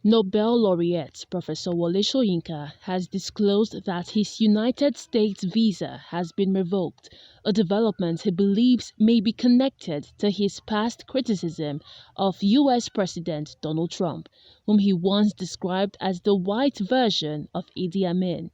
Nobel laureate Professor Wole Soyinka has disclosed that his United States visa has been revoked, a development he believes may be connected to his past criticism of US President Donald Trump, whom he once described as the white version of Idi Amin.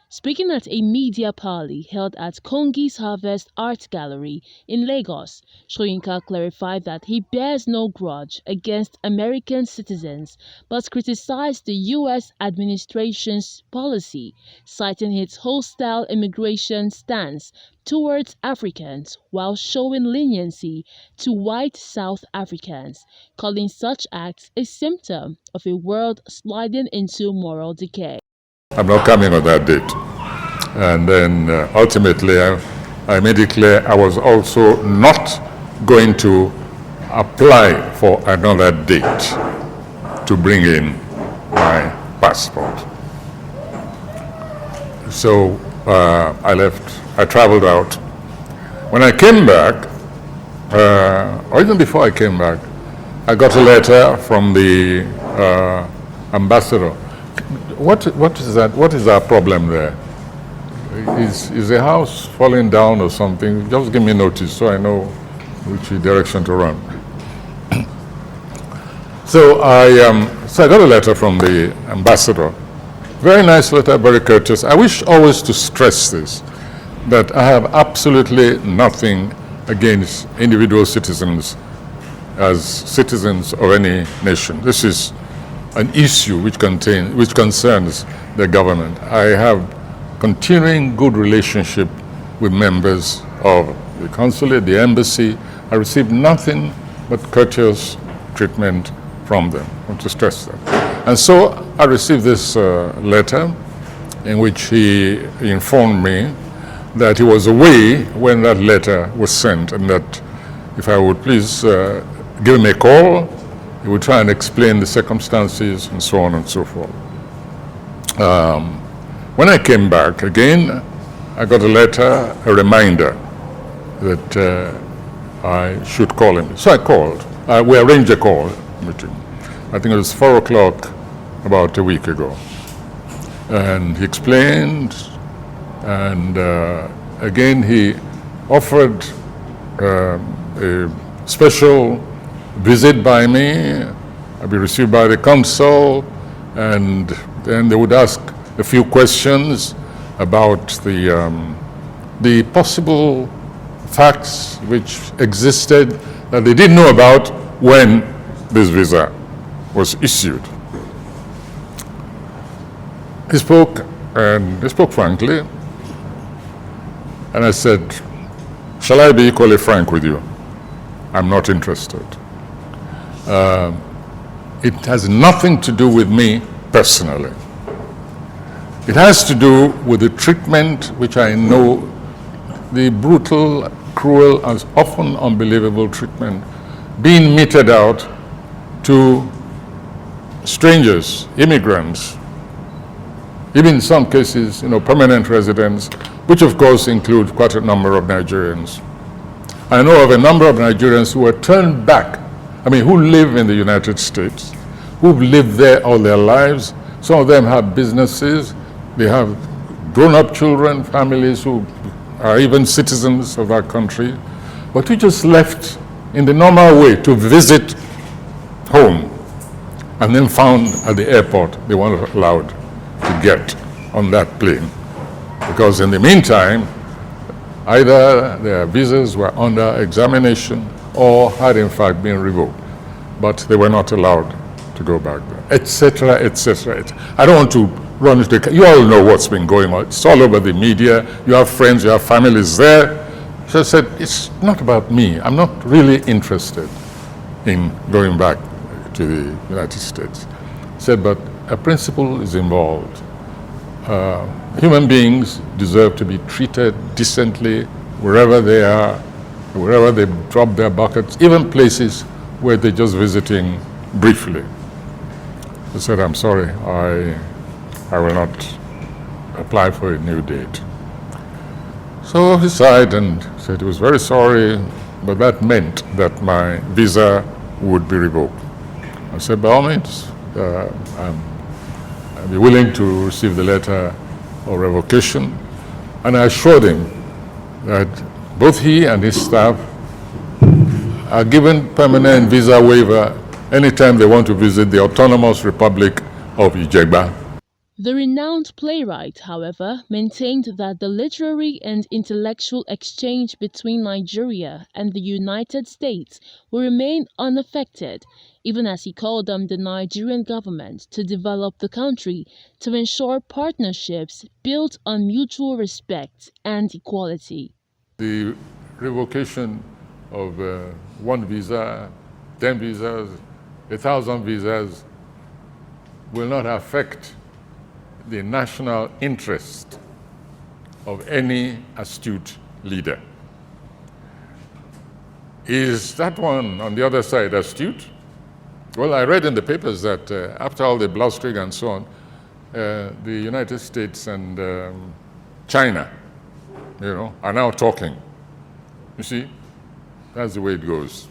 Speaking at a media party held at Kongi's Harvest Art Gallery in Lagos, Soyinka clarified that he bears no grudge against American citizens but criticized the U.S. administration's policy, citing its hostile immigration stance towards Africans while showing leniency to white South Africans, calling such acts a symptom of a world sliding into moral decay. I'm not coming on that date. And then ultimately, I made it clear I was also not going to apply for another date to bring in my passport. So I left, I traveled out. When I came back, or even before I came back, I got a letter from the ambassador. What is that? What is our problem there? Is the house falling down or something? Just give me notice so I know which direction to run. So I got a letter from the ambassador. Very nice letter, very courteous. I wish always to stress this, that I have absolutely nothing against individual citizens as citizens of any nation. This is an issue which concerns the government. I have continuing good relationship with members of the consulate, the embassy. I received nothing but courteous treatment from them. I want to stress that. And so I received this letter in which he informed me that he was away when that letter was sent, and that if I would please give him a call, he would try and explain the circumstances and so on and so forth. When I came back again, I got a letter, a reminder that I should call him. So I called. We arranged a call meeting. I think it was 4 o'clock about a week ago. And he explained, and again he offered a special visit by me. I'd be received by the consul, and then they would ask a few questions about the possible facts which existed that they didn't know about when this visa was issued. He spoke, and he spoke frankly, and I said, shall I be equally frank with you? I'm not interested. It has nothing to do with me personally. It has to do with the treatment which I know, the brutal, cruel, and often unbelievable treatment being meted out to strangers, immigrants, even in some cases, permanent residents, which of course include quite a number of Nigerians. I know of a number of Nigerians who were turned back, who live in the United States, who've lived there all their lives. Some of them have businesses. They have grown-up children, families who are even citizens of our country, but who just left in the normal way to visit home, and then found at the airport they weren't allowed to get on that plane. Because in the meantime, either their visas were under examination or had in fact been revoked, but they were not allowed to go back there, etc., etc. I don't want to run into the, you all know what's been going on. It's all over the media. You have friends, you have families there. So I said, it's not about me. I'm not really interested in going back to the United States. I said, but a principle is involved. Human beings deserve to be treated decently wherever they are, wherever they drop their buckets, even places where they're just visiting briefly. I said, I'm sorry, I will not apply for a new date. So he sighed and said he was very sorry, but that meant that my visa would be revoked. I said, by all means, I'd be willing to receive the letter of revocation. And I assured him that both he and his staff are given permanent visa waiver anytime they want to visit the Autonomous Republic of Ijegba. The renowned playwright, however, maintained that the literary and intellectual exchange between Nigeria and the United States will remain unaffected, even as he called on the Nigerian government to develop the country to ensure partnerships built on mutual respect and equality. The revocation of one visa, 10 visas, 1,000 visas will not affect the national interest of any astute leader. Is that one on the other side astute? Well, I read in the papers that after all the blustering and so on, the United States and China, are now talking. You see, that's the way it goes.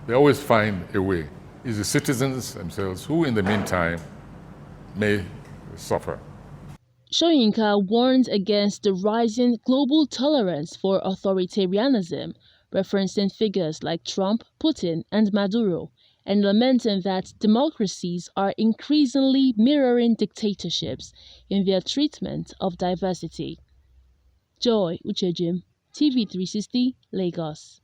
They always find a way. It's the citizens themselves who, in the meantime, may suffer. Soyinka warned against the rising global tolerance for authoritarianism, referencing figures like Trump, Putin, and Maduro, and lamenting that democracies are increasingly mirroring dictatorships in their treatment of diversity. Joy Uchejim, TV 360, Lagos.